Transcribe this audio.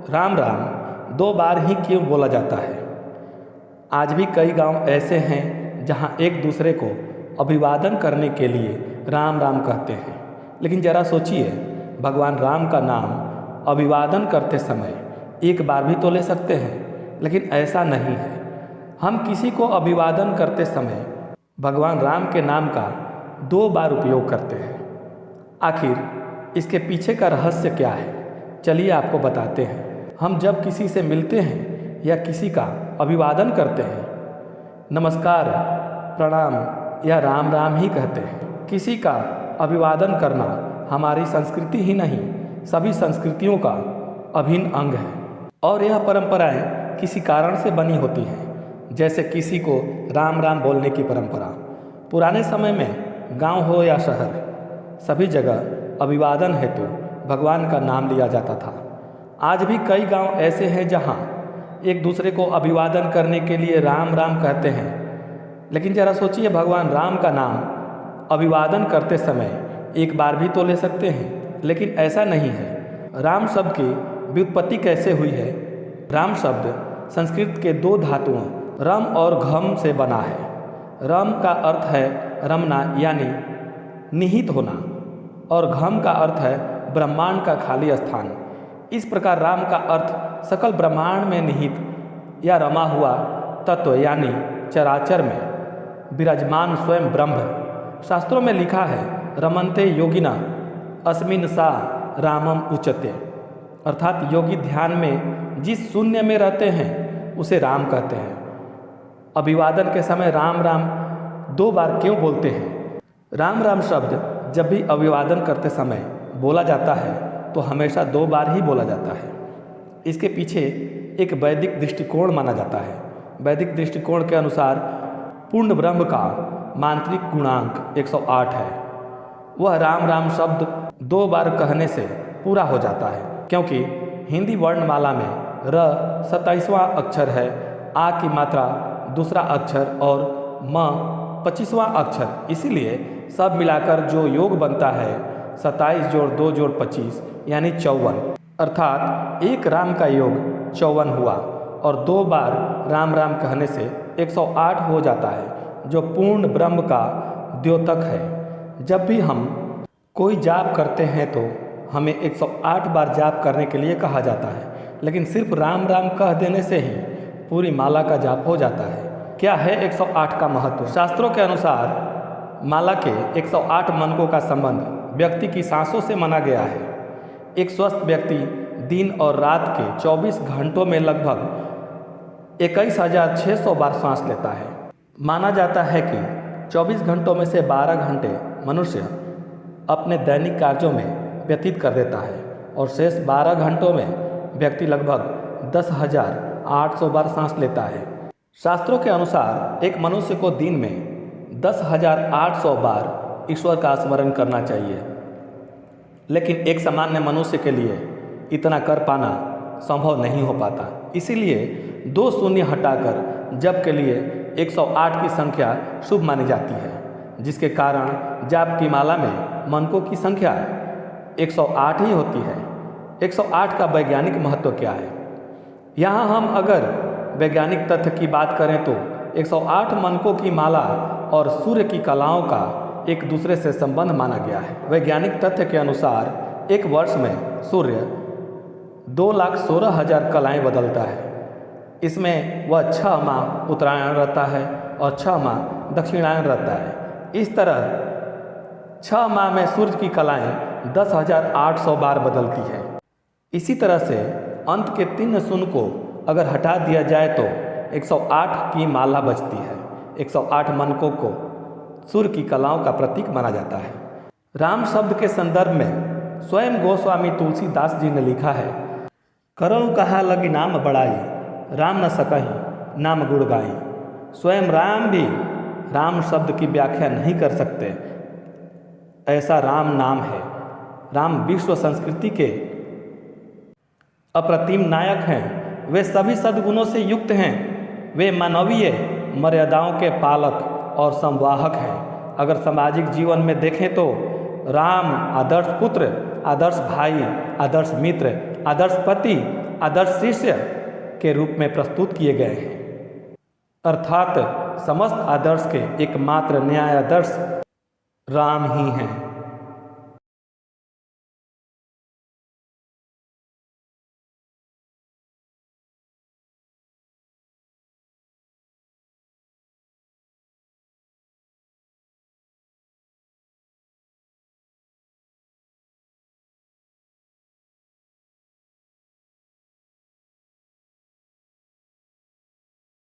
राम राम दो बार ही क्यों बोला जाता है। आज भी कई गांव ऐसे हैं जहां एक दूसरे को अभिवादन करने के लिए राम राम कहते हैं, लेकिन ज़रा सोचिए, भगवान राम का नाम अभिवादन करते समय एक बार भी तो ले सकते हैं, लेकिन ऐसा नहीं है। हम किसी को अभिवादन करते समय भगवान राम के नाम का 2 बार उपयोग करते हैं। आखिर इसके पीछे का रहस्य क्या है, चलिए आपको बताते हैं। हम जब किसी से मिलते हैं या किसी का अभिवादन करते हैं, नमस्कार, प्रणाम या राम राम ही कहते हैं। किसी का अभिवादन करना हमारी संस्कृति ही नहीं, सभी संस्कृतियों का अभिन्न अंग है और यह परंपराएं किसी कारण से बनी होती हैं। जैसे किसी को राम राम बोलने की परंपरा। पुराने समय में गांव हो या शहर, सभी जगह अभिवादन हेतु भगवान का नाम लिया जाता था। आज भी कई गांव ऐसे हैं जहां एक दूसरे को अभिवादन करने के लिए राम राम कहते हैं, लेकिन ज़रा सोचिए, भगवान राम का नाम अभिवादन करते समय एक बार भी तो ले सकते हैं, लेकिन ऐसा नहीं है। राम शब्द की व्युत्पत्ति कैसे हुई है? राम शब्द संस्कृत के 2 धातुओं रम और घम से बना है। रम का अर्थ है रमना यानी निहित होना, और घम का अर्थ है ब्रह्मांड का खाली स्थान। इस प्रकार राम का अर्थ सकल ब्रह्मांड में निहित या रमा हुआ तत्व यानी चराचर में विराजमान स्वयं ब्रह्म। शास्त्रों में लिखा है, रमन्ते योगिना अस्मिन् सा रामम उच्यते, अर्थात योगी ध्यान में जिस शून्य में रहते हैं उसे राम कहते हैं। अभिवादन के समय राम राम 2 बार क्यों बोलते हैं? राम राम शब्द जब भी अभिवादन करते समय बोला जाता है तो हमेशा 2 बार ही बोला जाता है। इसके पीछे एक वैदिक दृष्टिकोण माना जाता है। वैदिक दृष्टिकोण के अनुसार पूर्ण ब्रह्म का मांत्रिक गुणांक 108 है। वह राम राम शब्द 2 बार कहने से पूरा हो जाता है, क्योंकि हिंदी वर्णमाला में र 27वां अक्षर है, आ की मात्रा दूसरा अक्षर और म 25वां अक्षर। इसीलिए सब मिलाकर जो योग बनता है 27 जोड़ 2 जोड़ 25 यानी 54, अर्थात एक राम का योग 54 हुआ और 2 बार राम राम कहने से 108 हो जाता है, जो पूर्ण ब्रह्म का द्योतक है। जब भी हम कोई जाप करते हैं तो हमें 108 बार जाप करने के लिए कहा जाता है, लेकिन सिर्फ राम राम कह देने से ही पूरी माला का जाप हो जाता है। क्या है 108 का महत्व? शास्त्रों के अनुसार माला के 108 मनकों का संबंध व्यक्ति की सांसों से माना गया है। एक स्वस्थ व्यक्ति दिन और रात के 24 घंटों में लगभग 21,600 बार सांस लेता है। माना जाता है कि 24 घंटों में से 12 घंटे मनुष्य अपने दैनिक कार्यों में व्यतीत कर देता है और शेष 12 घंटों में व्यक्ति लगभग 10,800 बार सांस लेता है। शास्त्रों के अनुसार एक मनुष्य को दिन में 10,800 बार ईश्वर का स्मरण करना चाहिए, लेकिन एक सामान्य मनुष्य के लिए इतना कर पाना संभव नहीं हो पाता। इसीलिए 2 शून्य हटाकर जप के लिए 108 की संख्या शुभ मानी जाती है, जिसके कारण जाप की माला में मनकों की संख्या 108 ही होती है। 108 का वैज्ञानिक महत्व क्या है? यहाँ हम अगर वैज्ञानिक तथ्य की बात करें तो 108 मनकों की माला और सूर्य की कलाओं का एक दूसरे से संबंध माना गया है। वैज्ञानिक तथ्य के अनुसार एक वर्ष में सूर्य 2,16,000 कलाएँ बदलता है। इसमें वह 6 माह उत्तरायण रहता है और 6 माह दक्षिणायन रहता है। इस तरह 6 माह में सूर्य की कलाएँ 10,800 बार बदलती है। इसी तरह से अंत के 3 शून्य को अगर हटा दिया जाए तो 108 की माला बचती है। 108 मनकों को सूर्य की कलाओं का प्रतीक माना जाता है। राम शब्द के संदर्भ में स्वयं गोस्वामी तुलसीदास जी ने लिखा है, करऊ कहा लगी नाम बड़ाई, राम न सकहीं नाम गुण गाई। स्वयं राम भी राम शब्द की व्याख्या नहीं कर सकते, ऐसा राम नाम है। राम विश्व संस्कृति के अप्रतिम नायक हैं। वे सभी सद्गुणों से युक्त हैं। वे मानवीय मर्यादाओं के पालक और संवाहक हैं। अगर सामाजिक जीवन में देखें तो राम आदर्श पुत्र, आदर्श भाई, आदर्श मित्र, आदर्श पति, आदर्श शिष्य के रूप में प्रस्तुत किए गए हैं। अर्थात समस्त आदर्श के एकमात्र न्याय आदर्श राम ही हैं।